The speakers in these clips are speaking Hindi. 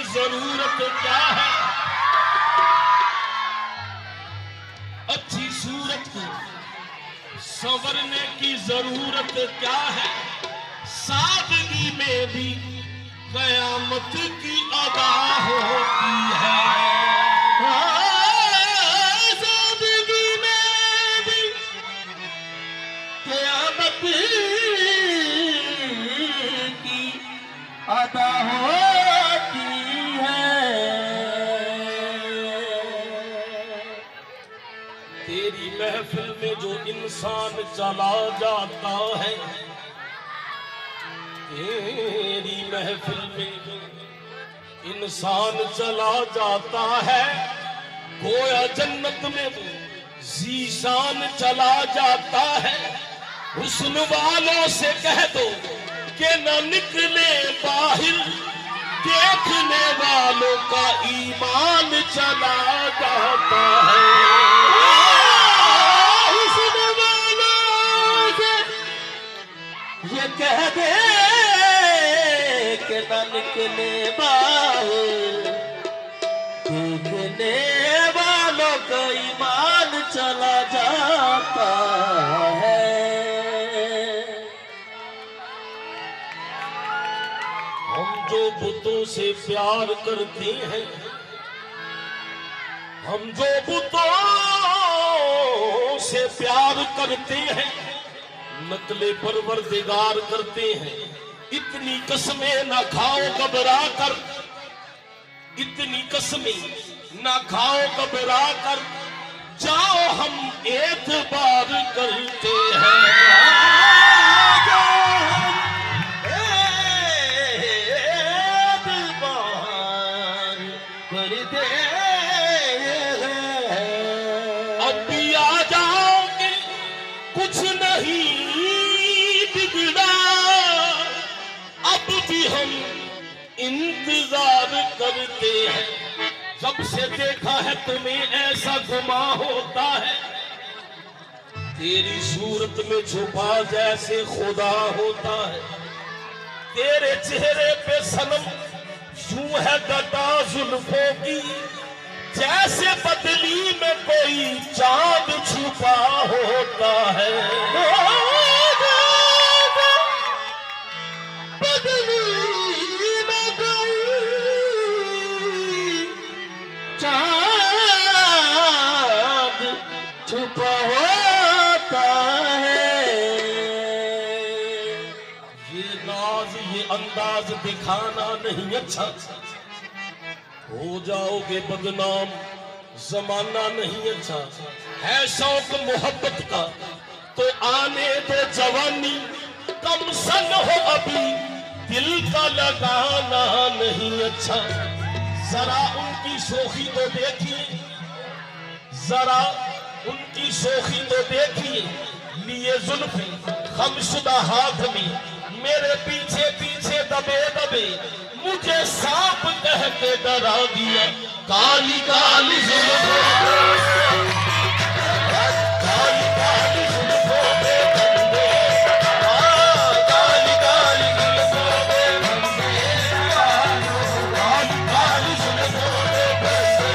जरूरत क्या है, अच्छी सूरत को संवरने की जरूरत क्या है, सादगी में भी कयामत की अदा होती है। सादगी में भी कयामत की अदा होती है। तेरी महफिल में जो इंसान चला जाता है, तेरी महफिल में जो इंसान चला जाता है, गोया जन्नत में वो जीशान चला जाता है। हुस्न वालों से कह दो कि न निकले बाहर, देखने वालों का ईमान चला जाता है। हुस्न वालों से ये कह दे कि न निकले बाहर, देखने वालों का ईमान चला जाता है। हम जो बुतों से प्यार करते हैं, हम जो बुतों से प्यार करते हैं, नकले परवरदिगार करते हैं। इतनी कसमें ना खाओ घबरा कर, इतनी कसमें ना खाओ घबरा कर, जाओ हम एतबार करते हैं। इंतजार करते हैं, जब से देखा है तुम्हें ऐसा गुमा होता है। तेरी सूरत में छुपा जैसे खुदा होता है, तेरे चेहरे पे सनम यूं है गटा जुल्फों की, जैसे बदली में कोई चांद छुपा होता है। छुपा होता है। ये नाज ये अंदाज दिखाना नहीं अच्छा, हो जाओगे बदनाम, जमाना नहीं अच्छा। है शौक मोहब्बत का तो आने दो जवानी, कम सन हो अभी दिल का लगाना नहीं अच्छा। जरा उनकी शोखी तो देखिए, जरा उनकी शोखी तो देखिए, लिए जुल्फे खमशुदा हाथ में, मेरे पीछे पीछे दबे दबे मुझे सांप कह के डरा दिया। काली काली जुल्फों काली काली जुल्फों पे बंदे, काली काली जुल्फों पे बंदे, काली काली जुल्फों पे बंदे,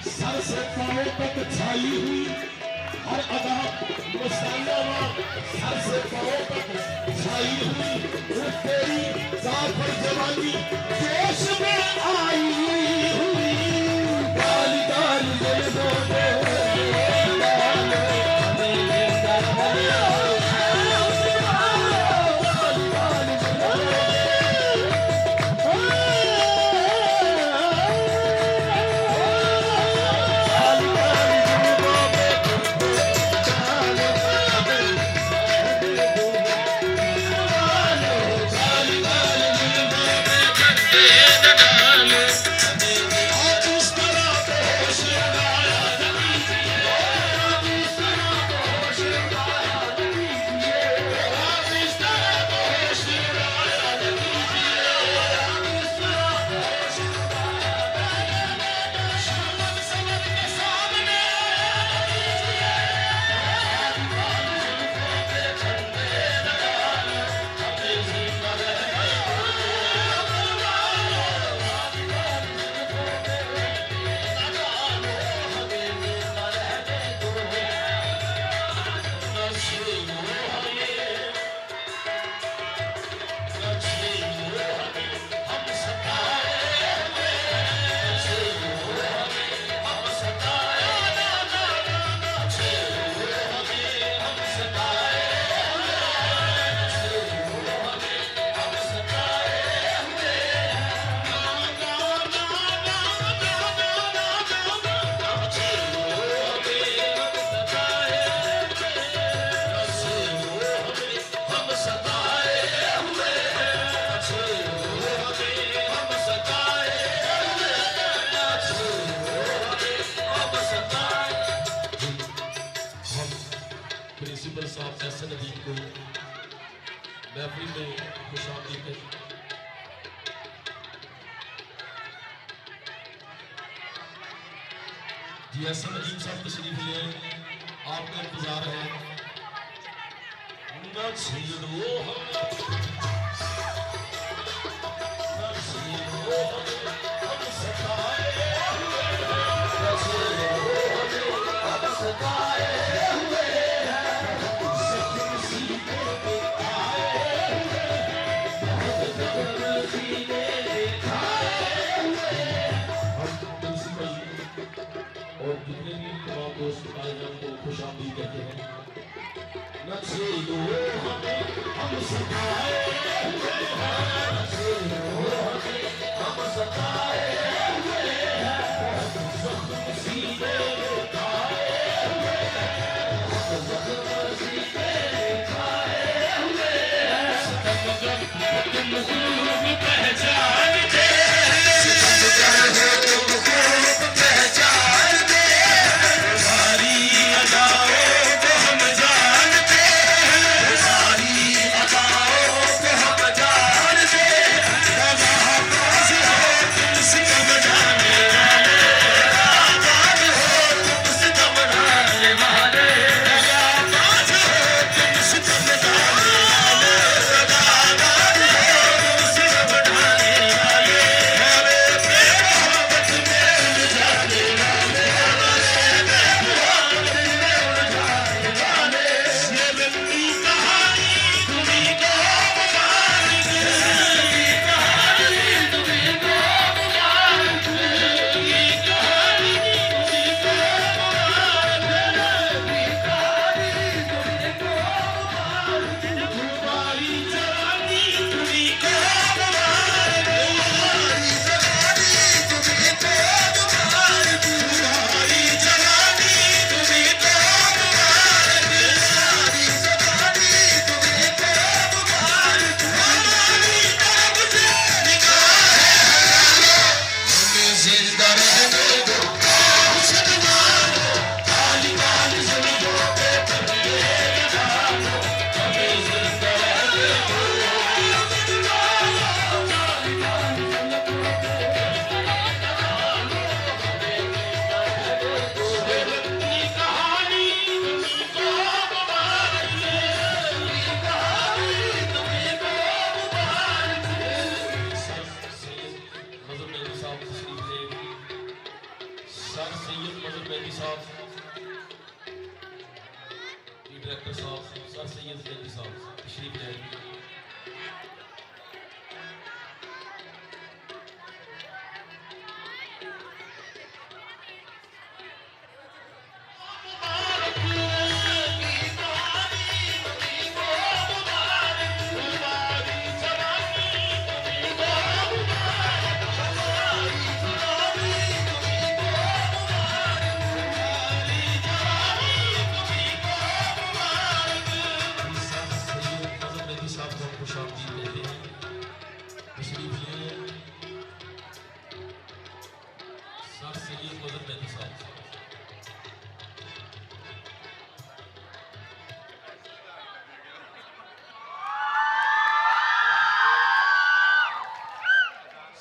सर से पांव तक छाई हुई, हर अदा मसाला सर से पांव तक छाई हुई, वो तेरी जाफर जवानी जोश में आई हुई। गाली गाली दिल दो प्रिंसिपल साहब एहसन अदीब को महफिल में खुशामदीद है। जी एहसन अदीब साहब तशरीफ ले आए, आपका इंतजार है। न छेड़ो न छेड़ो हम सताए हुए, न छेड़ो हम सताए हुए, और जितने भी तमाम दोस्त आए हैं उनको खुशामदीद कहते हैं। न छेड़ो हमें हम सताए हुए हैं, न छेड़ो हमें हम सताए हुए हैं, जख्म सीने में खाए हुए हैं, जख्म सीने में खाए हुए हैं। सितमगर तुम खूब पहचानते, सितमगर तुम खूब पहचानते, सारी अदाओं को हम जानते हैं, सारी अदाओं को हम जानते हैं। गवाह पास हो तुम सितमगर सर सैयद मजहर मेहदी साहब, डायरेक्टर साहब सर सैयद मेहदी साहब तशरीफ ले आएंगे।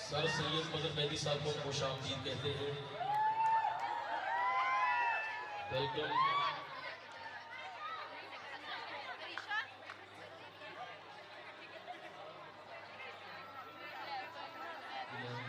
सर सैयद मजहर मेहदी साहब को खुश आमदीद कहते हैं। वेलकम।